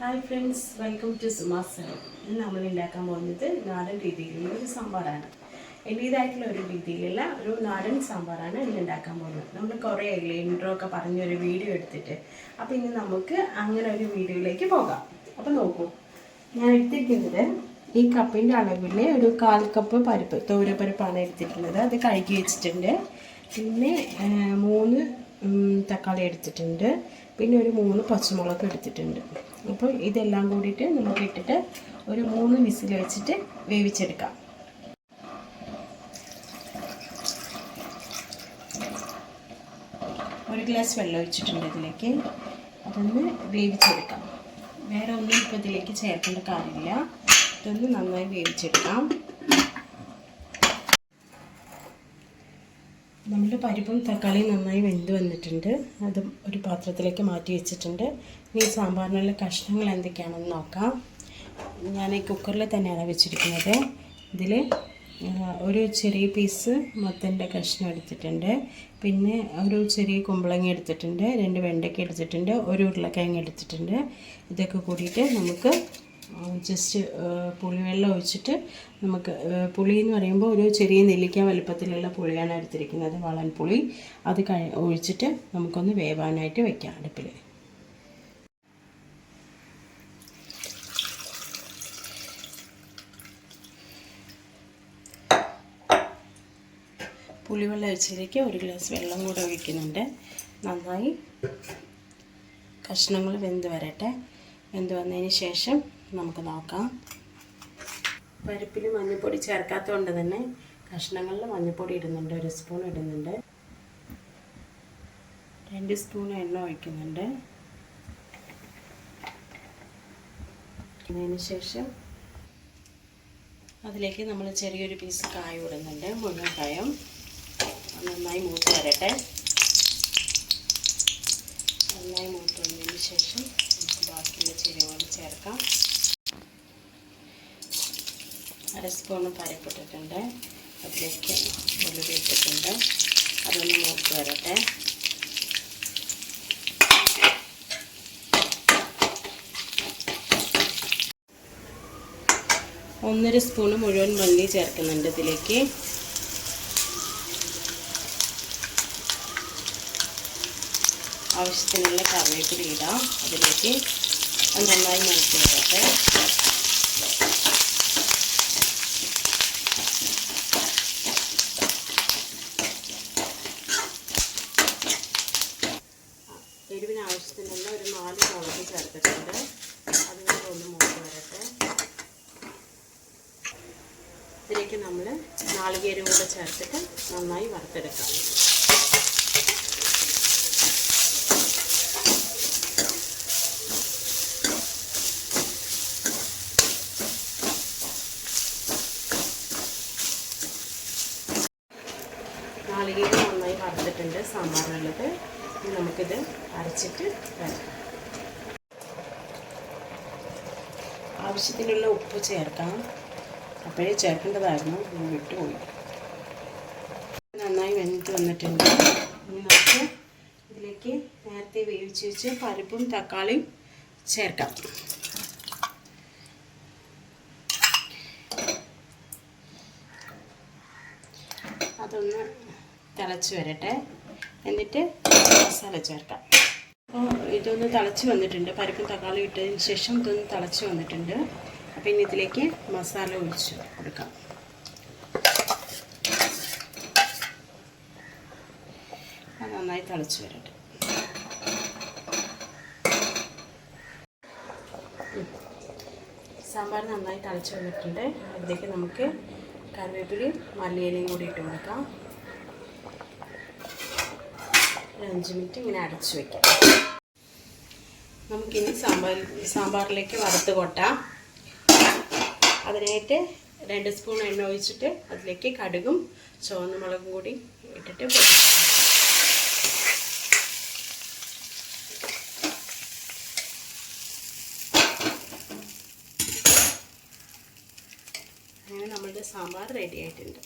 Hi friends, welcome to Suma's. ഇന്ന് നമ്മൾ ഉണ്ടാക്കാൻ പോകുന്നത് നാടൻ രീതിയിലുള്ള ഒരു സാമ്പാറാണ്. എൻ്റേതായിട്ടുള്ള ഒരു രീതിയിലുള്ള ഒരു നാടൻ സാമ്പാറാണ് ഇന്ന് ഉണ്ടാക്കാൻ പോകുന്നത്. നമ്മൾ കുറേ ഇൻട്രോ ഒക്കെ പറഞ്ഞൊരു വീഡിയോ എടുത്തിട്ട്, അപ്പോൾ ഇനി നമുക്ക് അങ്ങനെ ഒരു വീഡിയോയിലേക്ക് പോകാം. അപ്പോൾ നോക്കൂ, ഞാൻ എടുത്തിരിക്കുന്നത് ഈ കപ്പിൻ്റെ അളവിൽ ഒരു 1/4 കപ്പ് പരിപ്പ്, തോരപ്പരിപ്പാണ് എടുത്തിട്ടുള്ളത്. അത് കഴുകി വെച്ചിട്ടുണ്ട്. പിന്നെ 3 തക്കാളി എടുത്തിട്ടുണ്ട്. പിന്നെ ഒരു 3 പച്ചമുളക് എടുത്തിട്ടുണ്ട്. അപ്പോൾ ഇതെല്ലാം കൂടിയിട്ട് നമുക്ക് ഇട്ടിട്ട് ഒരു 3 വിസിൽ വെച്ചിട്ട് വേവിച്ചെടുക്കാം. ഒരു ഗ്ലാസ് വെള്ളം ഒഴിച്ചിട്ടുണ്ട് ഇതിലേക്ക്. അതൊന്ന് വേവിച്ചെടുക്കാം. വേറെ ഒന്നും ഇപ്പോൾ ഇതിലേക്ക് ചേർക്കേണ്ട കാര്യമില്ല. ഇതൊന്ന് നന്നായി വേവിച്ചെടുക്കാം. നമ്മുടെ പരിപ്പും തക്കാളിയും നന്നായി വെന്ത് വന്നിട്ടുണ്ട്. അതും ഒരു പാത്രത്തിലേക്ക് മാറ്റി വെച്ചിട്ടുണ്ട്. ഇനി സാമ്പാറിനുള്ള കഷ്ണങ്ങൾ എന്തൊക്കെയാണെന്ന് നോക്കാം. ഞാൻ ഈ കുക്കറിൽ തന്നെയാണ് വെച്ചിരിക്കുന്നത്. ഇതിൽ ഒരു ചെറിയ പീസ് മത്തൻ്റെ കഷ്ണം എടുത്തിട്ടുണ്ട്. പിന്നെ ഒരു ചെറിയ കുമ്പളങ്ങ എടുത്തിട്ടുണ്ട്. 2 വെണ്ടയ്ക്ക എടുത്തിട്ടുണ്ട്. ഒരു ഉരുളക്കിഴങ്ങ് എടുത്തിട്ടുണ്ട്. ഇതൊക്കെ കൂടിയിട്ട് നമുക്ക് ജസ്റ്റ് പുളിവെള്ളം ഒഴിച്ചിട്ട്, നമുക്ക് പുളി എന്ന് പറയുമ്പോൾ ഒരു ചെറിയ നെല്ലിക്ക വലുപ്പത്തിലുള്ള പുളിയാണ് എടുത്തിരിക്കുന്നത്, വളൻ പുളി. അത് ഒഴിച്ചിട്ട് നമുക്കൊന്ന് വേവാനായിട്ട് വെക്കാം അടുപ്പിൽ. പുളിവെള്ളം ഒഴിച്ചതിലേക്ക് ഒരു ഗ്ലാസ് വെള്ളം കൂടെ ഒഴിക്കുന്നുണ്ട്. നന്നായി കഷ്ണങ്ങൾ വെന്ത് വരട്ടെ. വെന്ത് വന്നതിന് ശേഷം നമുക്ക് നോക്കാം. പരിപ്പിൽ മഞ്ഞൾപ്പൊടി ചേർക്കാത്തതുകൊണ്ട് തന്നെ കഷ്ണങ്ങളിൽ മഞ്ഞൾപ്പൊടി ഇടുന്നുണ്ട്. 1 സ്പൂൺ ഇടുന്നുണ്ട്. 2 സ്പൂൺ എണ്ണ ഒഴിക്കുന്നുണ്ട്. അതിന് ശേഷം അതിലേക്ക് നമ്മൾ ചെറിയൊരു പീസ് കായം ഇടുന്നുണ്ട്, മുഴുവൻ കായം. നന്നായി മൂത്ത് വരട്ടെ. നന്നായി മൂത്ത് വന്നതിന് ശേഷം നമുക്ക് ബാക്കിയുള്ള ചേരുവകൾ ചേർക്കാം. 1 സ്പൂൺ പരിപ്പിട്ടിട്ടുണ്ട്. അതിലേക്ക് ഉലുവ ഇട്ടിട്ടുണ്ട്. അതൊന്ന് മൂത്ത് വരട്ടെ. ഒന്നര സ്പൂൺ മുഴുവൻ മല്ലി ചേർക്കുന്നുണ്ട് ഇതിലേക്ക്. ആവശ്യത്തിനുള്ള കറിവേപ്പില ഇടാം അതിലേക്ക്. അത് നന്നായി മൂത്ത് വരട്ടെ. എരിവിന് ആവശ്യത്തിനുള്ള ഒരു 4 മുളക് ചേർത്തിട്ടുണ്ട്. അതുകൊണ്ട് ഒന്ന് മൂത്ത് വരട്ടെ. ഇതിലേക്ക് നമ്മൾ നാളികേരം കൂടെ ചേർത്തിട്ട് നന്നായി വറുത്തെടുക്കാം. നാളികേരം നന്നായി വറുത്തിട്ടുണ്ട് സാമ്പാറിനുള്ളത്. നമുക്കിത് അരച്ചിട്ട് വരാം. ആവശ്യത്തിനുള്ള ഉപ്പ് ചേർക്കാം. അപ്പോഴേ ചേർക്കേണ്ടതായിരുന്നു, വിട്ടുപോയി. നന്നായി വെന്ത് വന്നിട്ടുണ്ട്. ഇനി നമുക്ക് ഇതിലേക്ക് നേരത്തെ വേവിച്ച് വെച്ച് പരിപ്പും തക്കാളിയും ചേർക്കാം. അതൊന്ന് തിളച്ച് വരട്ടെ. എന്നിട്ട് മസാല ചേർക്കാം. അപ്പോൾ ഇതൊന്ന് തിളച്ച് വന്നിട്ടുണ്ട്. പരിപ്പും തക്കാളി ഇട്ടതിന് ശേഷം ഇതൊന്ന് തിളച്ച് വന്നിട്ടുണ്ട്. അപ്പോൾ ഇനി ഇതിലേക്ക് മസാല ഒഴിച്ച് കൊടുക്കാം. അത് നന്നായി തിളച്ച് വരട്ടെ. സാമ്പാർ നന്നായി തിളച്ച് വന്നിട്ടുണ്ട്. അതിലേക്ക് നമുക്ക് കറിവേപ്പിലയും മല്ലിയിലയും കൂടി ഇട്ട് കൊടുക്കാം. 5 മിനിറ്റ് ഇങ്ങനെ അടച്ചു വയ്ക്കാം. നമുക്കിനി സാമ്പാറിലേക്ക് വറുത്ത് കൊട്ടാം. അതിനായിട്ട് 2 സ്പൂൺ എണ്ണ ഒഴിച്ചിട്ട് അതിലേക്ക് കടുകും ചുവന്ന മുളകും കൂടി ഇട്ടിട്ട് പൊടിക്കാം. അങ്ങനെ നമ്മളുടെ സാമ്പാർ റെഡി ആയിട്ടുണ്ട്.